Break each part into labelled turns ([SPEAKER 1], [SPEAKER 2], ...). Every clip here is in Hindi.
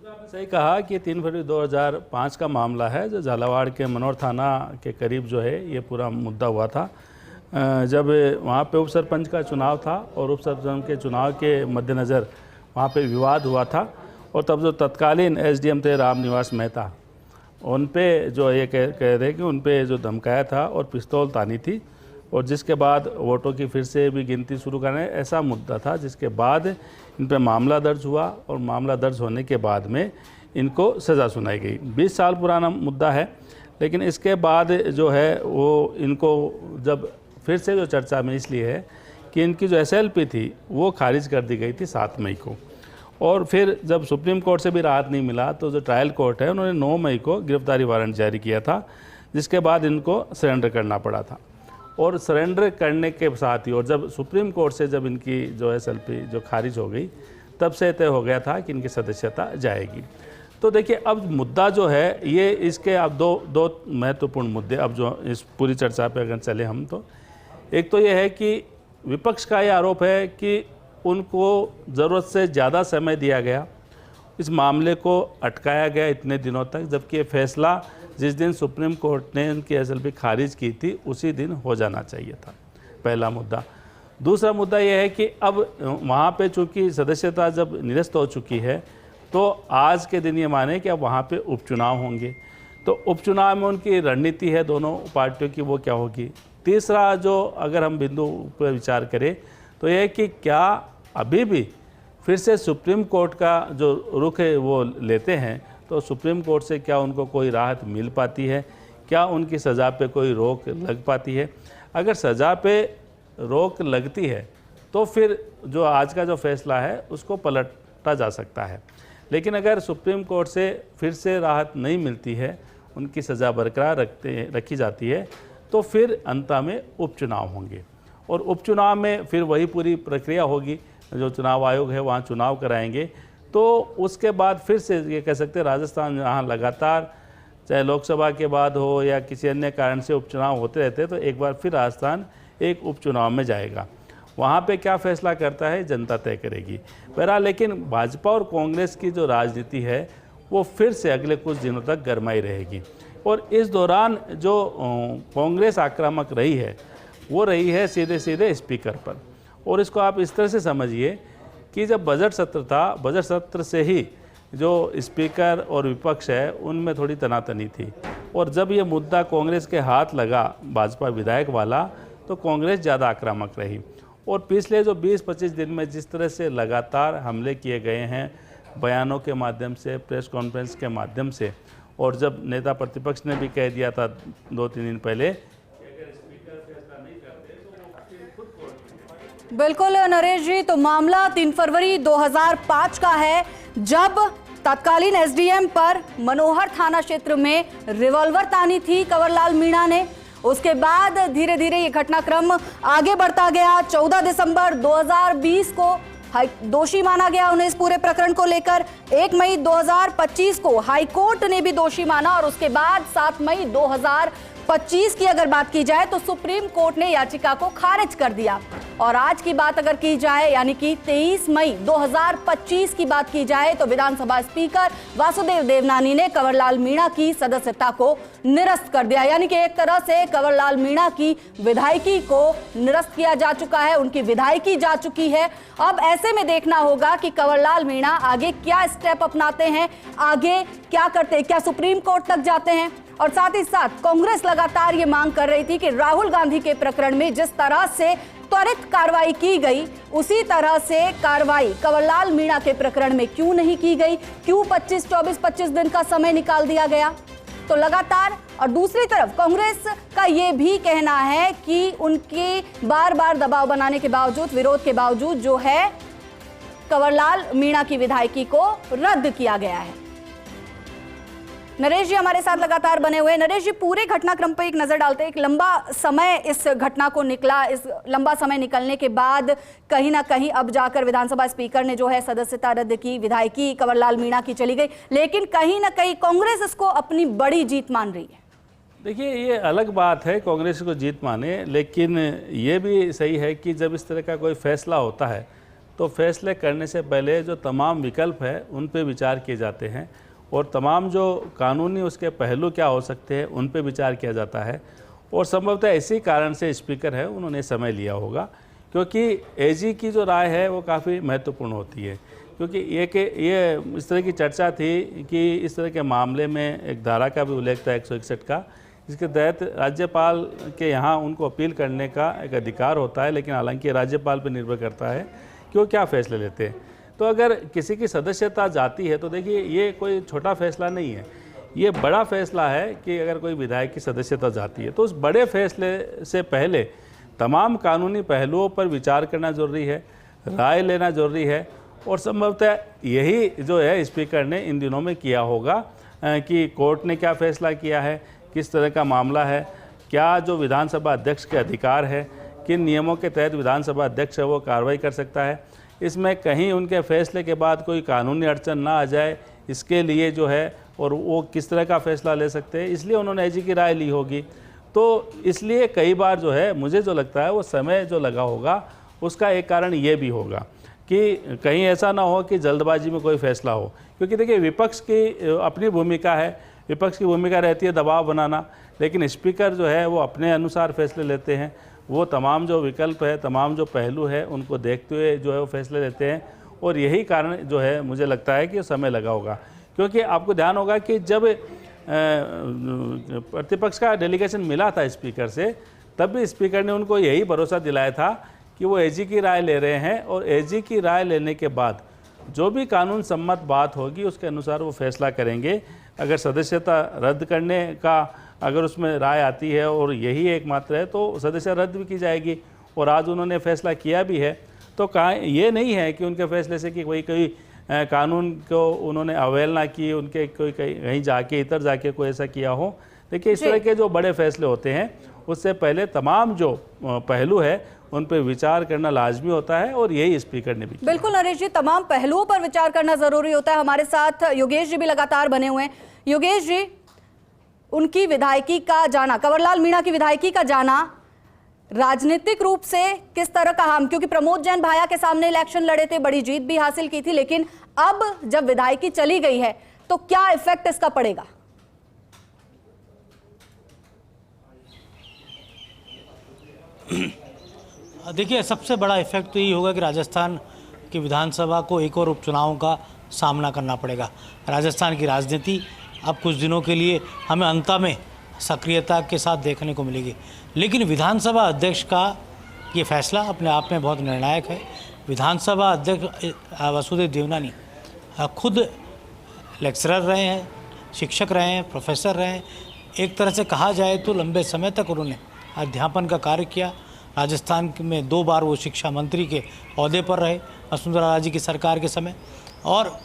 [SPEAKER 1] सही कहा कि 3 फरवरी 2005 का मामला है, जो झालावाड़ के मनोर थाना के करीब जो है ये पूरा मुद्दा हुआ था। जब वहाँ पे उप सरपंच का चुनाव था और उप सरपंच के चुनाव के मद्देनज़र वहाँ पे विवाद हुआ था, और तब जो तत्कालीन एसडीएम थे राम निवास मेहता, उन पे जो ये कह रहे कि उन पे जो धमकाया था और पिस्तौल तानी थी, और जिसके बाद वोटों की फिर से भी गिनती शुरू करने ऐसा मुद्दा था, जिसके बाद इन पर मामला दर्ज हुआ और मामला दर्ज होने के बाद में इनको सज़ा सुनाई गई। 20 साल पुराना मुद्दा है, लेकिन इसके बाद जो है वो इनको जब फिर से जो चर्चा में इसलिए है कि इनकी जो एसएलपी थी वो खारिज कर दी गई थी 7 मई को, और फिर जब सुप्रीम कोर्ट से भी राहत नहीं मिला तो जो ट्रायल कोर्ट है उन्होंने 9 मई को गिरफ्तारी वारंट जारी किया था, जिसके बाद इनको सरेंडर करना पड़ा था। और सरेंडर करने के साथ ही, और जब सुप्रीम कोर्ट से जब इनकी जो एसएलपी जो खारिज हो गई, तब से तय हो गया था कि इनकी सदस्यता जाएगी। तो देखिए अब मुद्दा जो है ये, इसके अब दो महत्वपूर्ण मुद्दे अब जो इस पूरी चर्चा पे अगर चले हम, तो एक तो ये है कि विपक्ष का ये आरोप है कि उनको ज़रूरत से ज़्यादा समय दिया गया, इस मामले को अटकाया गया इतने दिनों तक, जबकि ये फैसला जिस दिन सुप्रीम कोर्ट ने उनकी एसएलपी खारिज की थी उसी दिन हो जाना चाहिए था, पहला मुद्दा। दूसरा मुद्दा यह है कि अब वहाँ पे चूँकि सदस्यता जब निरस्त हो चुकी है, तो आज के दिन ये माने कि अब वहाँ पे उपचुनाव होंगे, तो उपचुनाव में उनकी रणनीति है दोनों पार्टियों की, वो क्या होगी। तीसरा जो अगर हम बिंदु पर विचार करें तो यह है कि क्या अभी भी फिर से सुप्रीम कोर्ट का जो रुख है वो लेते हैं, तो सुप्रीम कोर्ट से क्या उनको कोई राहत मिल पाती है, क्या उनकी सज़ा पे कोई रोक लग पाती है। अगर सज़ा पे रोक लगती है तो फिर जो आज का जो फैसला है उसको पलटा जा सकता है, लेकिन अगर सुप्रीम कोर्ट से फिर से राहत नहीं मिलती है, उनकी सज़ा बरकरार रखी जाती है, तो फिर अंत में उपचुनाव होंगे, और उपचुनाव में फिर वही पूरी प्रक्रिया होगी, जो चुनाव आयोग है वहाँ चुनाव कराएंगे। तो उसके बाद फिर से ये कह सकते हैं राजस्थान जहाँ लगातार चाहे लोकसभा के बाद हो या किसी अन्य कारण से उपचुनाव होते रहते हैं, तो एक बार फिर राजस्थान एक उपचुनाव में जाएगा। वहाँ पे क्या फैसला करता है जनता तय करेगी। बहरहाल लेकिन भाजपा और कांग्रेस की जो राजनीति है वो फिर से अगले कुछ दिनों तक गरमाई रहेगी, और इस दौरान जो कांग्रेस आक्रामक रही है वो रही है सीधे सीधे स्पीकर पर। और इसको आप इस तरह से समझिए कि जब बजट सत्र था, बजट सत्र से ही जो स्पीकर और विपक्ष है उनमें थोड़ी तनातनी थी, और जब ये मुद्दा कांग्रेस के हाथ लगा भाजपा विधायक वाला, तो कांग्रेस ज़्यादा आक्रामक रही। और पिछले जो 20-25 दिन में जिस तरह से लगातार हमले किए गए हैं बयानों के माध्यम से, प्रेस कॉन्फ्रेंस के माध्यम से, और जब नेता प्रतिपक्ष ने भी कह दिया था 2-3 दिन पहले,
[SPEAKER 2] बिल्कुल नरेश जी, तो मामला 3 फरवरी 2005 का है, जब तत्कालीन एसडीएम पर मनोहर थाना क्षेत्र में रिवॉल्वर तानी थी कंवरलाल मीणा ने। उसके बाद धीरे धीरे ये घटनाक्रम आगे बढ़ता गया। 14 दिसंबर 2020 को दोषी माना गया उन्हें इस पूरे प्रकरण को लेकर। 1 मई 2025 को हाईकोर्ट ने भी दोषी माना, और उसके बाद 7 मई 2025 की अगर बात की जाए तो सुप्रीम कोर्ट ने याचिका को खारिज कर दिया। और आज की बात अगर की जाए, यानी कि 23 मई 2025 की बात की जाए, तो विधानसभा स्पीकर वासुदेव देवनानी ने कंवरलाल मीणा की सदस्यता को निरस्त कर दिया। यानी कि एक तरह से कंवरलाल मीणा की विधायकी को निरस्त किया जा चुका है, उनकी विधायकी जा चुकी है। अब ऐसे में देखना होगा कि कंवरलाल मीणा आगे क्या स्टेप अपनाते हैं, आगे क्या करते हैं, क्या सुप्रीम कोर्ट तक जाते हैं। और साथ ही साथ कांग्रेस लगातार ये मांग कर रही थी कि राहुल गांधी के प्रकरण में जिस तरह से त्वरित कार्रवाई की गई, उसी तरह से कार्रवाई कंवरलाल मीणा के प्रकरण में क्यों नहीं की गई, क्यों 25 दिन का समय निकाल दिया गया। तो लगातार, और दूसरी तरफ कांग्रेस का ये भी कहना है कि उनके बार बार दबाव बनाने के बावजूद, विरोध के बावजूद जो है कंवरलाल मीणा की विधायकी को रद्द किया गया है। नरेश जी हमारे साथ लगातार बने हुए हैं। नरेश जी, पूरे घटनाक्रम पर एक नजर डालते हैं। एक लंबा समय इस घटना को निकला, इस लंबा समय निकलने के बाद कहीं ना कहीं अब जाकर विधानसभा स्पीकर ने जो है सदस्यता रद्द की, विधायकी कंवरलाल मीणा की चली गई, लेकिन कहीं ना कहीं कांग्रेस इसको अपनी बड़ी जीत मान रही है।
[SPEAKER 1] देखिए, ये अलग बात है कांग्रेस को जीत माने, लेकिन ये भी सही है कि जब इस तरह का कोई फैसला होता है तो फैसले करने से पहले जो तमाम विकल्प है उन पे विचार किए जाते हैं और तमाम जो कानूनी उसके पहलू क्या हो सकते हैं उन पे विचार किया जाता है। और संभवतः इसी कारण से स्पीकर है उन्होंने समय लिया होगा, क्योंकि एजी की जो राय है वो काफ़ी महत्वपूर्ण होती है। क्योंकि ये इस तरह की चर्चा थी कि इस तरह के मामले में एक धारा का भी उल्लेख था 161 का, जिसके तहत राज्यपाल के यहाँ उनको अपील करने का एक अधिकार होता है, लेकिन हालांकि राज्यपाल पर निर्भर करता है कि वो क्या फ़ैसले लेते हैं। तो अगर किसी की सदस्यता जाती है तो देखिए ये कोई छोटा फैसला नहीं है, ये बड़ा फैसला है कि अगर कोई विधायक की सदस्यता जाती है तो उस बड़े फैसले से पहले तमाम कानूनी पहलुओं पर विचार करना ज़रूरी है, राय लेना ज़रूरी है। और संभवतः यही जो है स्पीकर ने इन दिनों में किया होगा कि कोर्ट ने क्या फ़ैसला किया है, किस तरह का मामला है, क्या जो विधानसभा अध्यक्ष के अधिकार है, किन नियमों के तहत विधानसभा अध्यक्ष है वो कार्रवाई कर सकता है, इसमें कहीं उनके फैसले के बाद कोई कानूनी अड़चन ना आ जाए, इसके लिए जो है और वो किस तरह का फ़ैसला ले सकते हैं, इसलिए उन्होंने एजी की राय ली होगी। तो इसलिए कई बार जो है मुझे जो लगता है वो समय जो लगा होगा उसका एक कारण ये भी होगा कि कहीं ऐसा ना हो कि जल्दबाजी में कोई फ़ैसला हो। क्योंकि देखिए विपक्ष की अपनी भूमिका है, विपक्ष की भूमिका रहती है दबाव बनाना, लेकिन स्पीकर जो है वो अपने अनुसार फैसले लेते हैं। वो तमाम जो विकल्प है, तमाम जो पहलू है उनको देखते हुए जो है वो फैसले लेते हैं। और यही कारण जो है मुझे लगता है कि समय लगा होगा। क्योंकि आपको ध्यान होगा कि जब प्रतिपक्ष का डेलीगेशन मिला था स्पीकर से, तब भी स्पीकर ने उनको यही भरोसा दिलाया था कि वो एजी की राय ले रहे हैं और एजी की राय लेने के बाद जो भी कानून सम्मत बात होगी उसके अनुसार वो फैसला करेंगे। अगर सदस्यता रद्द करने का अगर उसमें राय आती है और यही एकमात्र है तो सदस्यता रद्द भी की जाएगी। और आज उन्होंने फैसला किया भी है, तो कहाँ ये नहीं है कि उनके फैसले से कि कोई कानून को उन्होंने अवहेलना की, उनके कोई कहीं जाके इधर जाके कोई ऐसा किया हो। देखिए इस तरह के जो बड़े फैसले होते हैं उससे पहले तमाम जो पहलू है उन पर विचार करना लाजमी होता है और यही स्पीकर ने भी किया।
[SPEAKER 2] बिल्कुल नरेश जी, तमाम पहलुओं पर विचार करना जरूरी होता है। हमारे साथ योगेश जी भी लगातार बने हुए हैं। योगेश जी, उनकी विधायकी का जाना, कंवरलाल मीणा की विधायकी का जाना राजनीतिक रूप से किस तरह का हम, क्योंकि प्रमोद जैन भाया के सामने इलेक्शन लड़े थे, बड़ी जीत भी हासिल की थी, लेकिन अब जब विधायकी चली गई है तो क्या इफेक्ट इसका पड़ेगा?
[SPEAKER 3] देखिए सबसे बड़ा इफेक्ट तो यही होगा कि राजस्थान की विधानसभा को एक और उपचुनाव का सामना करना पड़ेगा। राजस्थान की राजनीति अब कुछ दिनों के लिए हमें अंत में सक्रियता के साथ देखने को मिलेगी, लेकिन विधानसभा अध्यक्ष का ये फैसला अपने आप में बहुत निर्णायक है। विधानसभा अध्यक्ष वसुदेव देवनानी खुद लेक्चरर रहे हैं, शिक्षक रहे हैं, प्रोफेसर रहे हैं। एक तरह से कहा जाए तो लंबे समय तक उन्होंने अध्यापन का कार्य किया। राजस्थान में 2 बार वो शिक्षा मंत्री के ओहदे पर रहे वसुंधरा राजे की सरकार के समय, और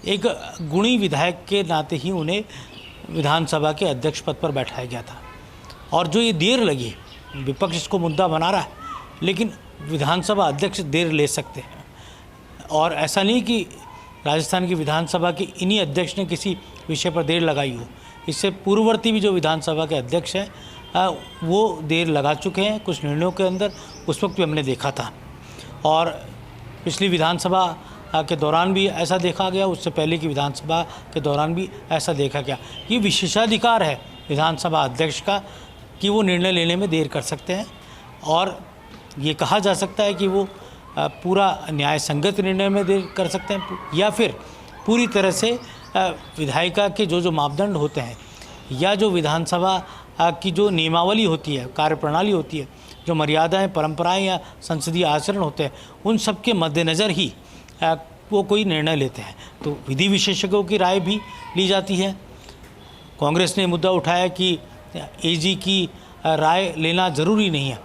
[SPEAKER 3] एक गुणी विधायक के नाते ही उन्हें विधानसभा के अध्यक्ष पद पर बैठाया गया था। और जो ये देर लगी, विपक्ष इसको मुद्दा बना रहा है, लेकिन विधानसभा अध्यक्ष देर ले सकते हैं। और ऐसा नहीं कि राजस्थान की विधानसभा के इन्हीं अध्यक्ष ने किसी विषय पर देर लगाई हो। इससे पूर्ववर्ती भी जो विधानसभा के अध्यक्ष हैं वो देर लगा चुके हैं कुछ निर्णयों के अंदर, उस वक्त भी हमने देखा था। और पिछली विधानसभा के दौरान भी ऐसा देखा गया, उससे पहले की विधानसभा के दौरान भी ऐसा देखा गया। ये विशेषाधिकार है विधानसभा अध्यक्ष का कि वो निर्णय लेने में देर कर सकते हैं, और ये कहा जा सकता है कि वो पूरा न्याय संगत निर्णय में देर कर सकते हैं, या फिर पूरी तरह से विधायिका के जो मापदंड होते हैं या जो विधानसभा की जो नियमावली होती है, कार्यप्रणाली होती है, जो मर्यादाएं, परंपराएं या संसदीय आचरण होते हैं, उन सब के मद्देनज़र ही वो कोई निर्णय लेते हैं। तो विधि विशेषज्ञों की राय भी ली जाती है। कांग्रेस ने मुद्दा उठाया कि एजी की राय लेना ज़रूरी नहीं है।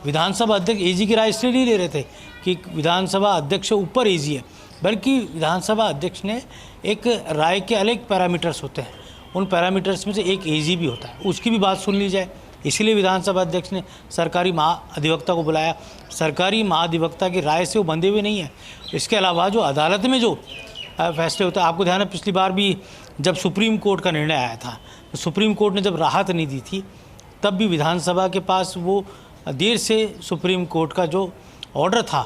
[SPEAKER 3] विधानसभा अध्यक्ष एजी की राय इसलिए नहीं ले रहे थे कि विधानसभा अध्यक्ष ऊपर एजी है, बल्कि विधानसभा अध्यक्ष ने एक राय के अलग पैरामीटर्स होते हैं, उन पैरामीटर्स में से एक एजी भी होता है, उसकी भी बात सुन ली जाए। इसीलिए विधानसभा अध्यक्ष ने सरकारी महाधिवक्ता को बुलाया। सरकारी महाधिवक्ता की राय से वो बंधे हुए नहीं है। इसके अलावा जो अदालत में जो फैसले होते हैं, आपको ध्यान है पिछली बार भी जब सुप्रीम कोर्ट का निर्णय आया था, तो सुप्रीम कोर्ट ने जब राहत नहीं दी थी, तब भी विधानसभा के पास वो देर से सुप्रीम कोर्ट का जो ऑर्डर था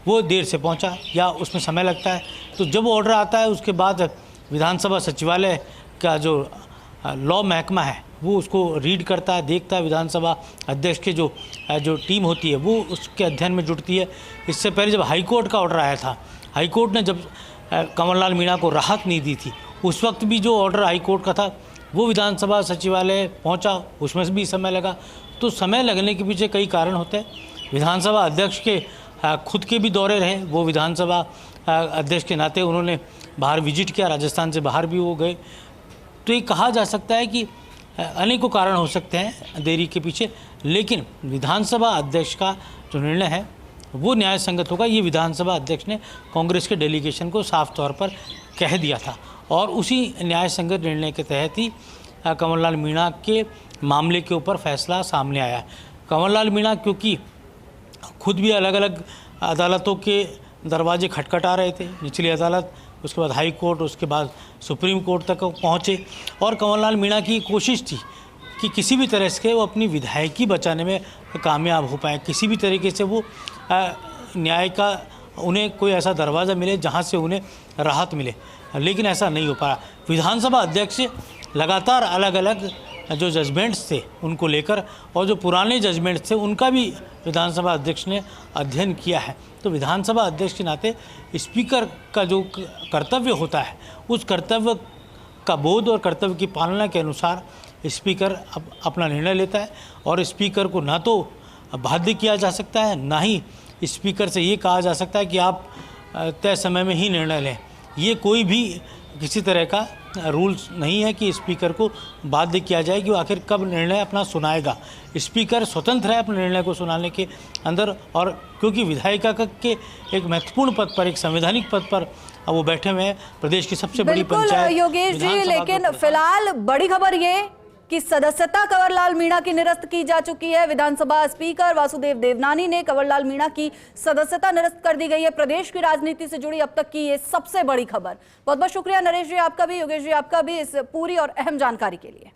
[SPEAKER 3] वो देर से पहुंचा या उसमें समय लगता है। तो जब ऑर्डर आता है उसके बाद विधानसभा सचिवालय का जो लॉ महकमा है वो उसको रीड करता है, देखता है। विधानसभा अध्यक्ष के जो टीम होती है वो उसके अध्ययन में जुटती है। इससे पहले जब हाईकोर्ट का ऑर्डर आया था, हाईकोर्ट ने जब कंवरलाल मीणा को राहत नहीं दी थी, उस वक्त भी जो ऑर्डर हाईकोर्ट का था वो विधानसभा सचिवालय पहुंचा, उसमें भी समय लगा। तो समय लगने के पीछे कई कारण होते हैं। विधानसभा अध्यक्ष के खुद के भी दौरे रहे, वो विधानसभा अध्यक्ष के नाते उन्होंने बाहर विजिट किया, राजस्थान से बाहर भी वो गए। तो ये कहा जा सकता है कि अनेकों कारण हो सकते हैं देरी के पीछे, लेकिन विधानसभा अध्यक्ष का जो निर्णय है वो न्याय संगत होगा। ये विधानसभा अध्यक्ष ने कांग्रेस के डेलीगेशन को साफ तौर पर कह दिया था और उसी न्याय संगत निर्णय के तहत ही कंवरलाल मीणा के मामले के ऊपर फैसला सामने आया। कंवरलाल मीणा क्योंकि खुद भी अलग अलग अदालतों के दरवाजे खटखटा रहे थे, निचली अदालत, उसके बाद हाई कोर्ट, उसके बाद सुप्रीम कोर्ट तक पहुँचे, और कंवरलाल मीणा की कोशिश थी कि किसी भी तरह से वो अपनी विधायकी बचाने में कामयाब हो पाए, किसी भी तरीके से वो न्याय का उन्हें कोई ऐसा दरवाज़ा मिले जहाँ से उन्हें राहत मिले, लेकिन ऐसा नहीं हो पाया। विधानसभा अध्यक्ष लगातार अलग अलग जो जजमेंट्स थे उनको लेकर, और जो पुराने जजमेंट्स थे उनका भी विधानसभा अध्यक्ष ने अध्ययन किया है। तो विधानसभा अध्यक्ष के नाते स्पीकर का जो कर्तव्य होता है, उस कर्तव्य का बोध और कर्तव्य की पालना के अनुसार स्पीकर अपना निर्णय लेता है, और स्पीकर को ना तो बाध्य किया जा सकता है, ना ही स्पीकर से ये कहा जा सकता है कि आप तय समय में ही निर्णय लें। ये कोई भी किसी तरह का रूल्स नहीं है कि स्पीकर को बाध्य किया जाए कि वो आखिर कब निर्णय अपना सुनाएगा। स्पीकर स्वतंत्र है अपने निर्णय को सुनाने के अंदर, और क्योंकि विधायिका के एक महत्वपूर्ण पद पर, एक संवैधानिक पद पर वो बैठे हुए हैं, प्रदेश की सबसे बड़ी पंचायत
[SPEAKER 2] योगेश जी, लेकिन फिलहाल बड़ी खबर ये कि सदस्यता कंवरलाल मीणा की निरस्त की जा चुकी है। विधानसभा स्पीकर वासुदेव देवनानी ने कंवरलाल मीणा की सदस्यता निरस्त कर दी गई है। प्रदेश की राजनीति से जुड़ी अब तक की ये सबसे बड़ी खबर। बहुत बहुत शुक्रिया नरेश जी आपका भी, योगेश जी आपका भी, इस पूरी और अहम जानकारी के लिए।